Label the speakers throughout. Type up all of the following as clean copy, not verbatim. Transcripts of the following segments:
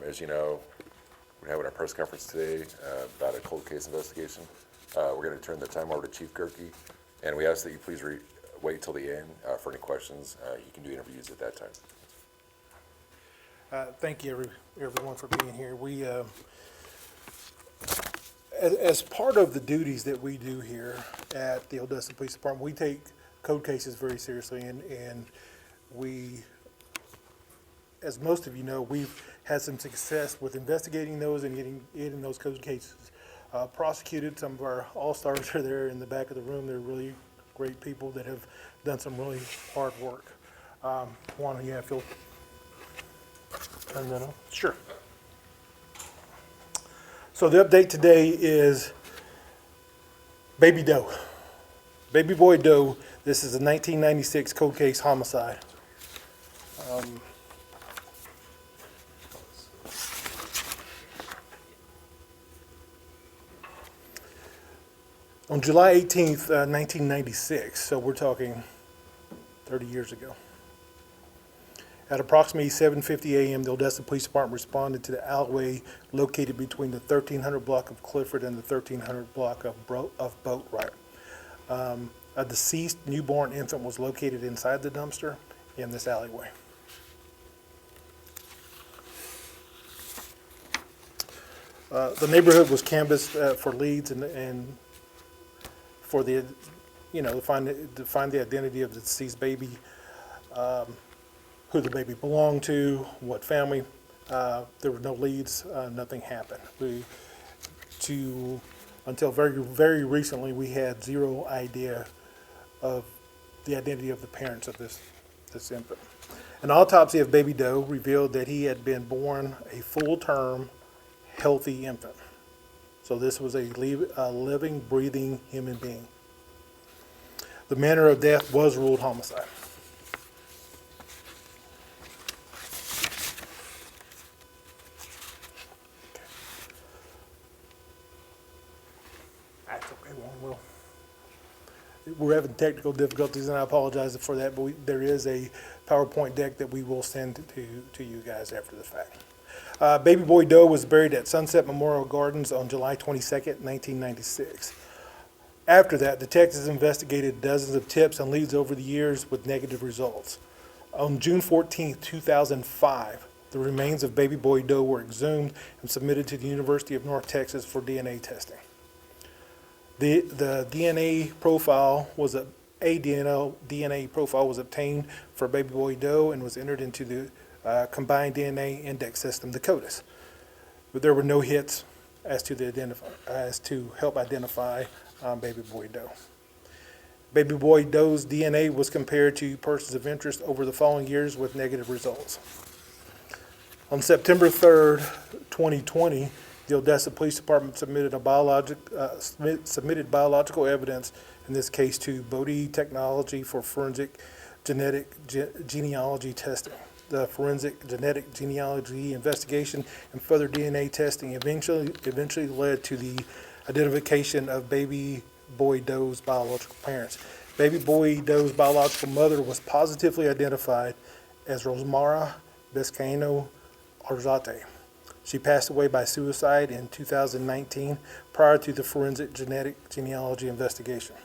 Speaker 1: As you know, we're having a press conference today about a cold case investigation. We're going to turn the time over to Chief Gerke, and we ask that you please wait till the end for any questions. You can do interviews at that time.
Speaker 2: Thank you, everyone, for being here. We, as part of the duties that we do here at the Odessa Police Department, we take code cases very seriously, and we, as most of you know, we've had some success with investigating those and getting those code cases prosecuted. Some of our all-stars are there in the back of the room. They're really great people that have done some really hard work. Juan, yeah, Phil. Turn that on? Sure. So the update today is Baby Doe. Baby Boy Doe. This is a 1996 cold case homicide. On July 18th, 1996, so we're talking 30 years ago. At approximately 7:50 a.m., the Odessa Police Department responded to the alleyway located between the 1300 block of Clifford and the 1300 block of Boatwright. A deceased newborn infant was located inside the dumpster in this alleyway. The neighborhood was canvassed for leads and for the, to find the identity of the deceased baby, who the baby belonged to, what family. There were no leads. Nothing happened. Until very recently, we had zero idea of the identity of the parents of this infant. An autopsy of Baby Doe revealed that he had been born a full-term, healthy infant. So this was a living, breathing human being. The manner of death was ruled homicide. That's okay, Warren. We're having technical difficulties, and I apologize for that, but there is a PowerPoint deck that we will send to you guys after the fact. Baby Boy Doe was buried at Sunset Memorial Gardens on July 22nd, 1996. After that, detectives investigated dozens of tips and leads over the years with negative results. On June 14th, 2005, the remains of Baby Boy Doe were exhumed and submitted to the University of North Texas for DNA testing. The DNA profile was DNA profile was obtained for Baby Boy Doe and was entered into the combined DNA index system, the CODIS. But there were no hits as to help identify Baby Boy Doe. Baby Boy Doe's DNA was compared to persons of interest over the following years with negative results. On September 3rd, 2020, the Odessa Police Department submitted biological evidence, in this case to Bodie Technology for forensic genetic genealogy testing. The forensic genetic genealogy investigation and further DNA testing eventually led to the identification of Baby Boy Doe's biological parents. Baby Boy Doe's biological mother was positively identified as Rosamara Vizcaíno Arzate. She passed away by suicide in 2019 prior to the forensic genetic genealogy investigation.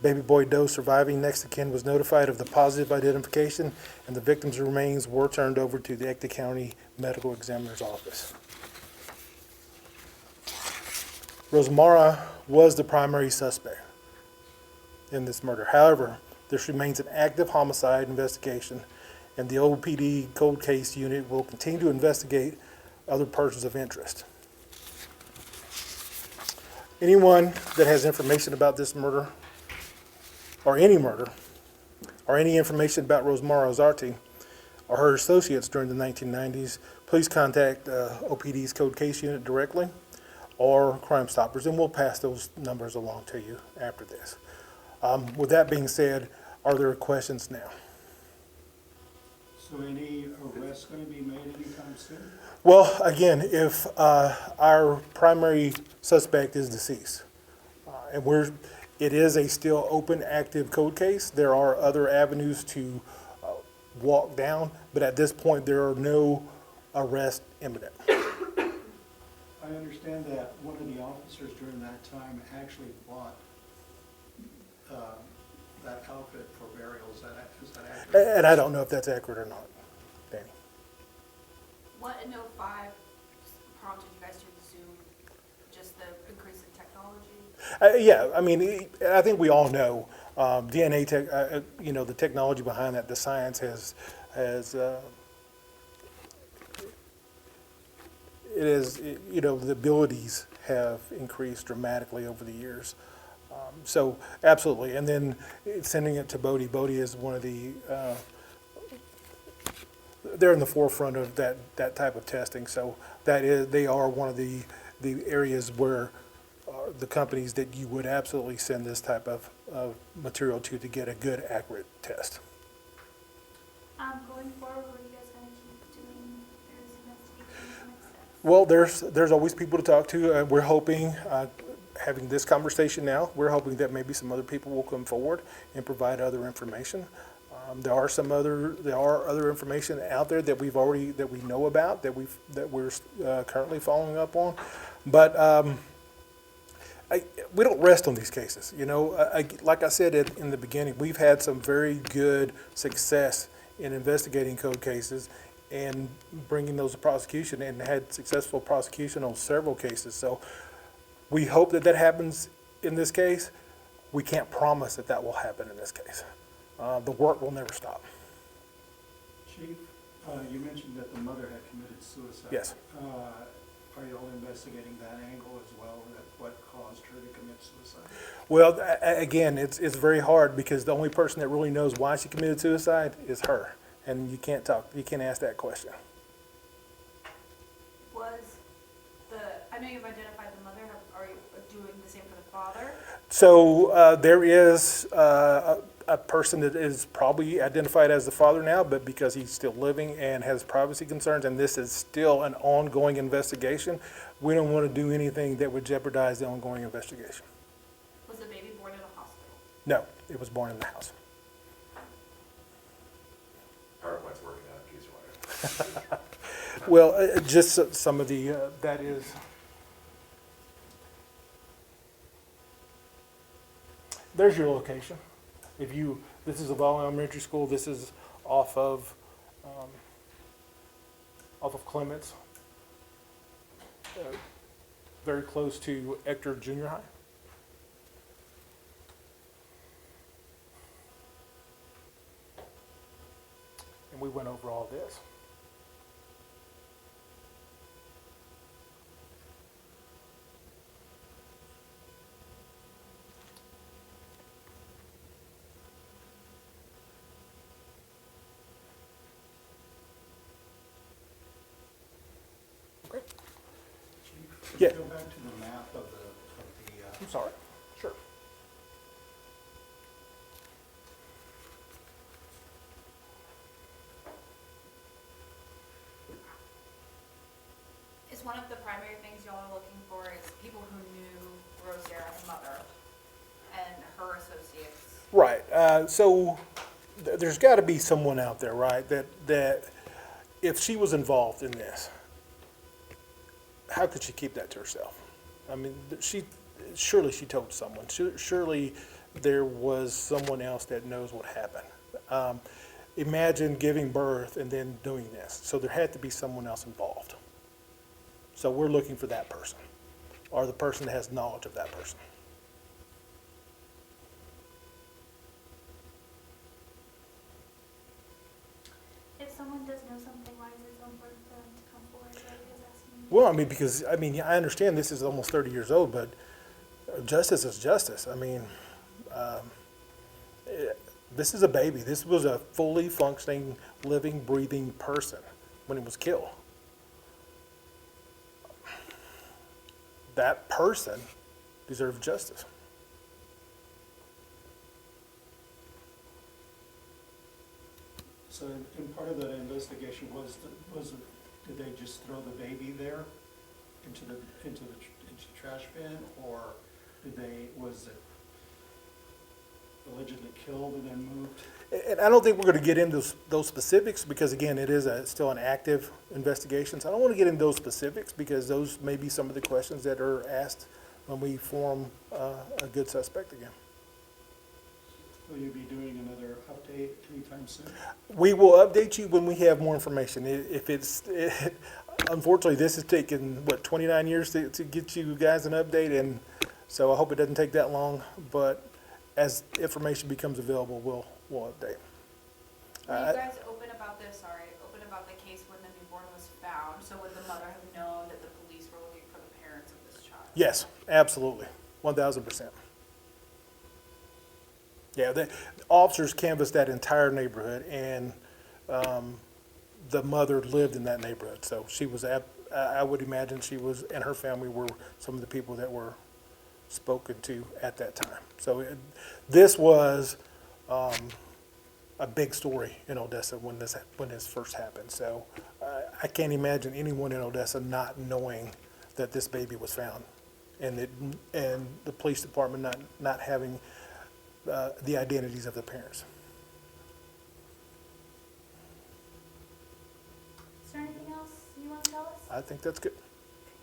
Speaker 2: Baby Boy Doe's surviving next of kin was notified of the positive identification, and the victim's remains were turned over to the Ector County Medical Examiner's Office. Rosamara was the primary suspect in this murder. However, this remains an active homicide investigation, and the OPD Cold Case Unit will continue to investigate other persons of interest. Anyone that has information about this murder, or any murder, or any information about Rosamara Arzate or her associates during the 1990s, please contact OPD's Code Case Unit directly or Crime Stoppers, and we'll pass those numbers along to you after this. With that being said, are there questions now?
Speaker 3: So any arrests going to be made anytime soon?
Speaker 2: Well, again, if our primary suspect is deceased, and it is a still open, active cold case, there are other avenues to walk down, but at this point there are no arrest imminent.
Speaker 3: I understand that one of the officers during that time actually bought that outfit for burial. Is that accurate?
Speaker 2: And I don't know if that's accurate or not, Danny.
Speaker 4: What in '05 prompted you guys to resume just the increase in technology?
Speaker 2: Yeah, I mean, I think we all know DNA tech. You know, the technology behind that, the science has it is. You know, the abilities have increased dramatically over the years. So absolutely, and then sending it to Bodie. Bodie is one of the. They're in the forefront of that type of testing. So they are one of the areas where the companies that you would absolutely send this type of material to get a good, accurate test.
Speaker 5: Going forward, what are you guys going to keep doing? There's investigations and next steps.
Speaker 2: Well, there's always people to talk to. We're hoping, having this conversation now, we're hoping that maybe some other people will come forward and provide other information. There are other information out there that we know about that we're currently following up on, but we don't rest on these cases. You know, like I said in the beginning, we've had some very good success in investigating code cases and bringing those to prosecution, and had successful prosecution on several cases. So we hope that happens in this case. We can't promise that will happen in this case. The work will never stop.
Speaker 3: Chief, you mentioned that the mother had committed suicide.
Speaker 2: Yes.
Speaker 3: Are you all investigating that angle as well, that what caused her to commit suicide?
Speaker 2: Well, again, it's very hard because the only person that really knows why she committed suicide is her, and you can't ask that question.
Speaker 4: I know you've identified the mother. Are you doing the same for the father?
Speaker 2: So there is a person that is probably identified as the father now, but because he's still living and has privacy concerns, and this is still an ongoing investigation, we don't want to do anything that would jeopardize the ongoing investigation.
Speaker 4: Was the baby born in a hospital?
Speaker 2: No, it was born in the house.
Speaker 1: PowerPoint's working out in case you want to.
Speaker 2: Well, just some of the, that is. There's your location. This is a Valley Elementary School. This is off of Clements, very close to Ector Junior High. And we went over all this. Okay.
Speaker 3: Chief,
Speaker 2: Yeah.
Speaker 3: could you go back to the map of the
Speaker 2: I'm sorry. Sure.
Speaker 4: Is one of the primary things y'all are looking for is people who knew Rosaire, the mother, and her associates?
Speaker 2: Right. So there's got to be someone out there, right, that if she was involved in this, how could she keep that to herself? I mean, surely she told someone. Surely there was someone else that knows what happened. Imagine giving birth and then doing this. So there had to be someone else involved. So we're looking for that person, or the person that has knowledge of that person.
Speaker 5: If someone does know something, why is it so important for them to come forward? What are you guys asking?
Speaker 2: Well, I mean, because, I understand this is almost 30 years old, but justice is justice. I mean, this is a baby. This was a fully functioning, living, breathing person when he was killed. That person deserves justice.
Speaker 3: So in part of that investigation did they just throw the baby there into the trash bin, or was allegedly killed and then moved.
Speaker 2: And I don't think we're gonna get into those specifics, because again, it is still an active investigation. So I don't wanna get into those specifics, because those may be some of the questions that are asked when we form a good suspect again.
Speaker 3: Will you be doing another update anytime soon?
Speaker 2: We will update you when we have more information. If it's, unfortunately, this has taken, 29 years to get you guys an update, and so I hope it doesn't take that long, but as information becomes available, we'll update.
Speaker 4: Were you guys open about this, open about the case when the newborn was found? So would the mother have known that the police were looking for the parents of this child?
Speaker 2: Yes, absolutely, 1,000%. Yeah, the officers canvassed that entire neighborhood, and the mother lived in that neighborhood. So she was, I would imagine she was, and her family were some of the people that were spoken to at that time. So this was a big story in Odessa when this first happened. So I can't imagine anyone in Odessa not knowing that this baby was found, and the police department not having the identities of the parents.
Speaker 5: Is there anything else you want to tell us?
Speaker 2: I think that's good.